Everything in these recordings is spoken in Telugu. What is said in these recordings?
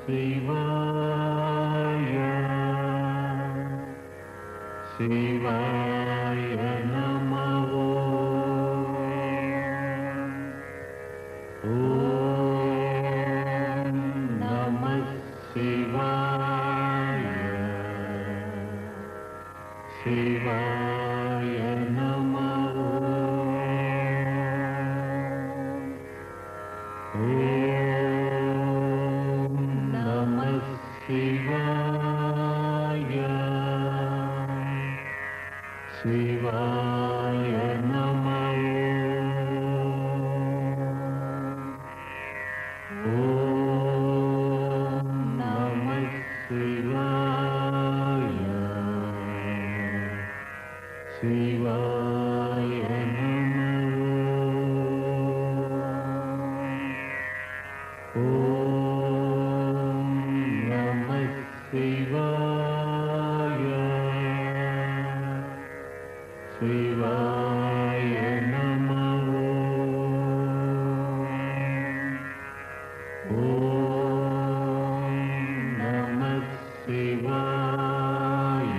శివాయ శివాయ నమః ఓం నమః శివాయ శివాయ నమః ఓం నమః శివాయ శివాయ నమః ఓం నమః శివాయ శివాయ నమః ఓం నమః శివాయ శివాయ నమః ఓం నమః శివాయ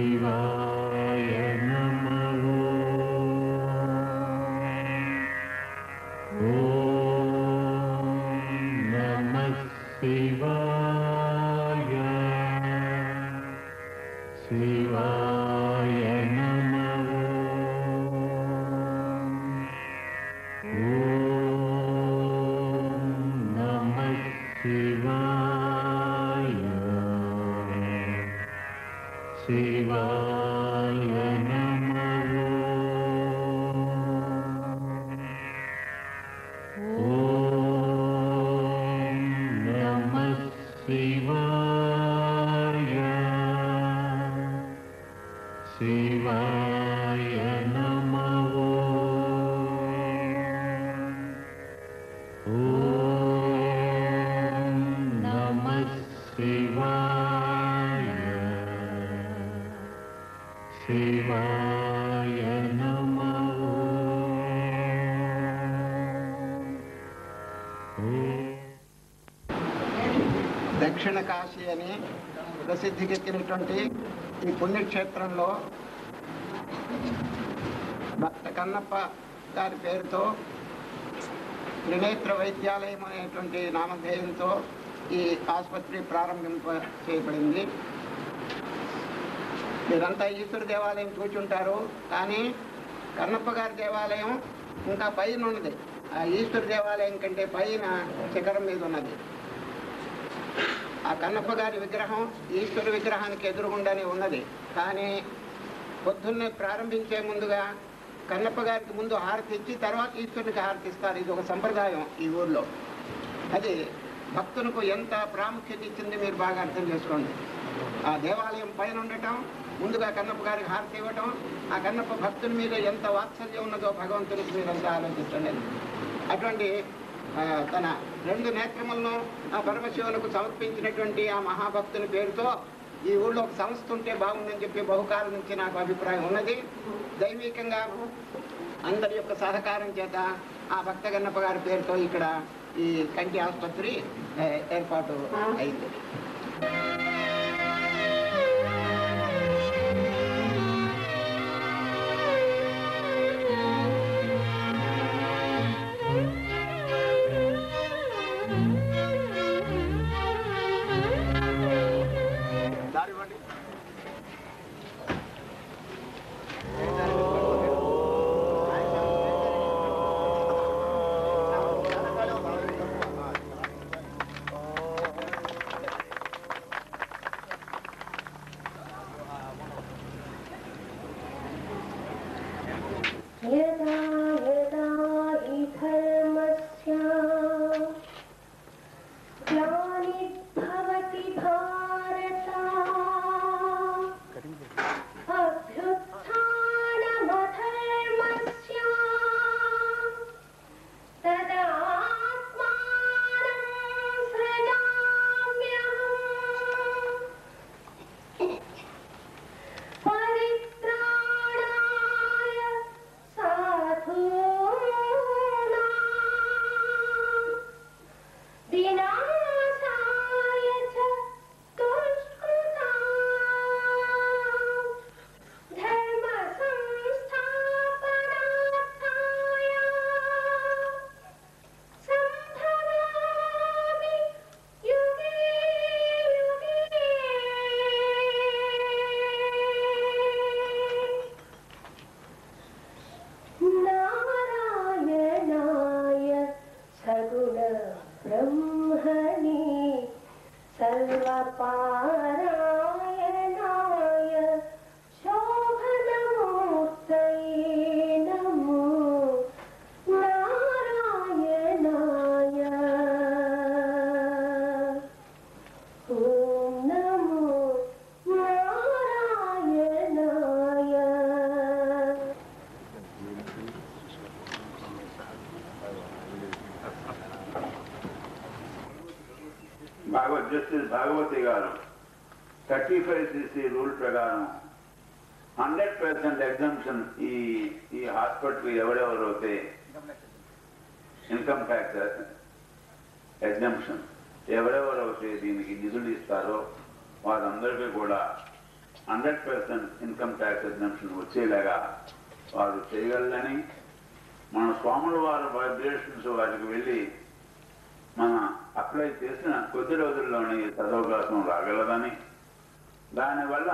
శివాయ నమః ఓం నమః శివాయ శివాయ నమః ఓం నమః శివాయ శివాయ నమః ఓం నమః శివాయ శివాయ నమః ఓం నమః శివాయ శివాయ నమః దక్షిణ కాశీ అని ప్రసిద్ధికెక్కినటువంటి ఈ పుణ్యక్షేత్రంలో భక్త కన్నప్ప గారి పేరుతో త్రినేత్ర వైద్యాలయం అనేటువంటి నామధేయంతో ఈ ఆసుపత్రి ప్రారంభింప చేయబడింది. మీరంతా ఈశ్వర దేవాలయం చూచుంటారు, కానీ కన్నప్ప గారి దేవాలయం ఇంకా పైన ఉన్నది. ఆ ఈశ్వర దేవాలయం కంటే పైన శిఖరం మీద ఉన్నది. ఆ కన్నప్ప గారి విగ్రహం ఈశ్వర విగ్రహానికి ఎదురుగుండానే ఉన్నది. కానీ పొద్దున్నే ప్రారంభించే ముందుగా కన్నప్ప గారికి ముందు హారతి ఇచ్చి తర్వాత ఈశ్వరునికి హారతి ఇస్తారు. ఇది ఒక సంప్రదాయం ఈ ఊర్లో. అది భక్తులకు ఎంత ప్రాముఖ్యత ఇచ్చింది మీరు బాగా అర్థం చేసుకోండి. ఆ దేవాలయం పైన ఉండటం, ముందుగా కన్నప్ప గారికి హారతి ఇవ్వటం, ఆ కన్నప్ప భక్తుల మీద ఎంత వాత్సల్యం ఉన్నదో భగవంతునికి మీరంతా ఆలోచించండి. అటువంటి తన 2 నేత్రములను ఆ పరమశివులకు సమర్పించినటువంటి ఆ మహాభక్తుని పేరుతో ఈ ఊళ్ళో ఒక సంస్థ ఉంటే బాగుందని చెప్పి బహుకాలం నుంచి నాకు అభిప్రాయం ఉన్నది. దైవికంగా అందరి యొక్క సహకారం చేత ఆ భక్త కన్నప్ప గారి పేరుతో ఇక్కడ ఈ కంటి ఆసుపత్రి ఏర్పాటు అయింది. శివపారాయణాయ శోభనమూర్తయే నమో నారాయణాయ ఓం నమో నారాయణాయ. జస్టిస్ భాగవతి గారు 35cc రూల్ ప్రకారం 100% ఎగ్జంప్షన్ ఈ హాస్పిటల్ ఎవరెవరైతే ఇన్కమ్ ట్యాక్స్ ఎగ్జంప్షన్ ఎవరెవరైతే దీనికి నిధులు ఇస్తారో వారందరికీ కూడా 100% ఇన్కమ్ ట్యాక్స్ ఎగ్జంప్షన్ వచ్చేలాగా వారు చేయగలరని, మన స్వాముల వారి వైబ్రేషన్స్ వారికి వెళ్ళి మన అప్లై చేసిన కొద్ది రోజుల్లోనే సదవకాశం రాగలదని, దానివల్ల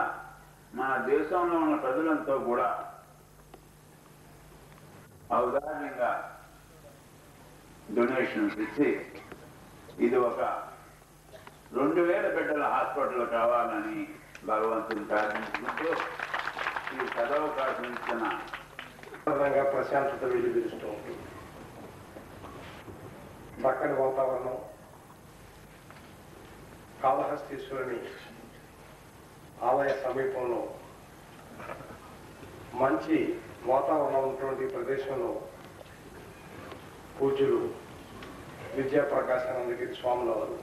మన దేశంలో ఉన్న ప్రజలంతా కూడా ఔదార్యంగా డొనేషన్స్ ఇచ్చి ఇది ఒక 2000 బిడ్డల హాస్పిటల్ కావాలని భగవంతుని ప్రార్థించుకుంటూ ఈ సదవకాశం ఇచ్చిన ప్రశాంతత వెలువరిస్తూ ఉంటుంది. చక్కని వాతావరణం, కాళహస్తీశ్వరుని ఆలయ సమీపంలో మంచి వాతావరణం ఉన్నటువంటి ప్రదేశంలో పూజ్యులు విద్యాప్రకాశానందగిరి స్వాముల వారు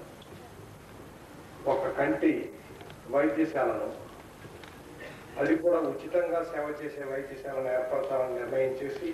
ఒక కంటి వైద్యశాలను, అది కూడా ఉచితంగా సేవ చేసే వైద్యశాలను ఏర్పడతామని నిర్ణయం చేసి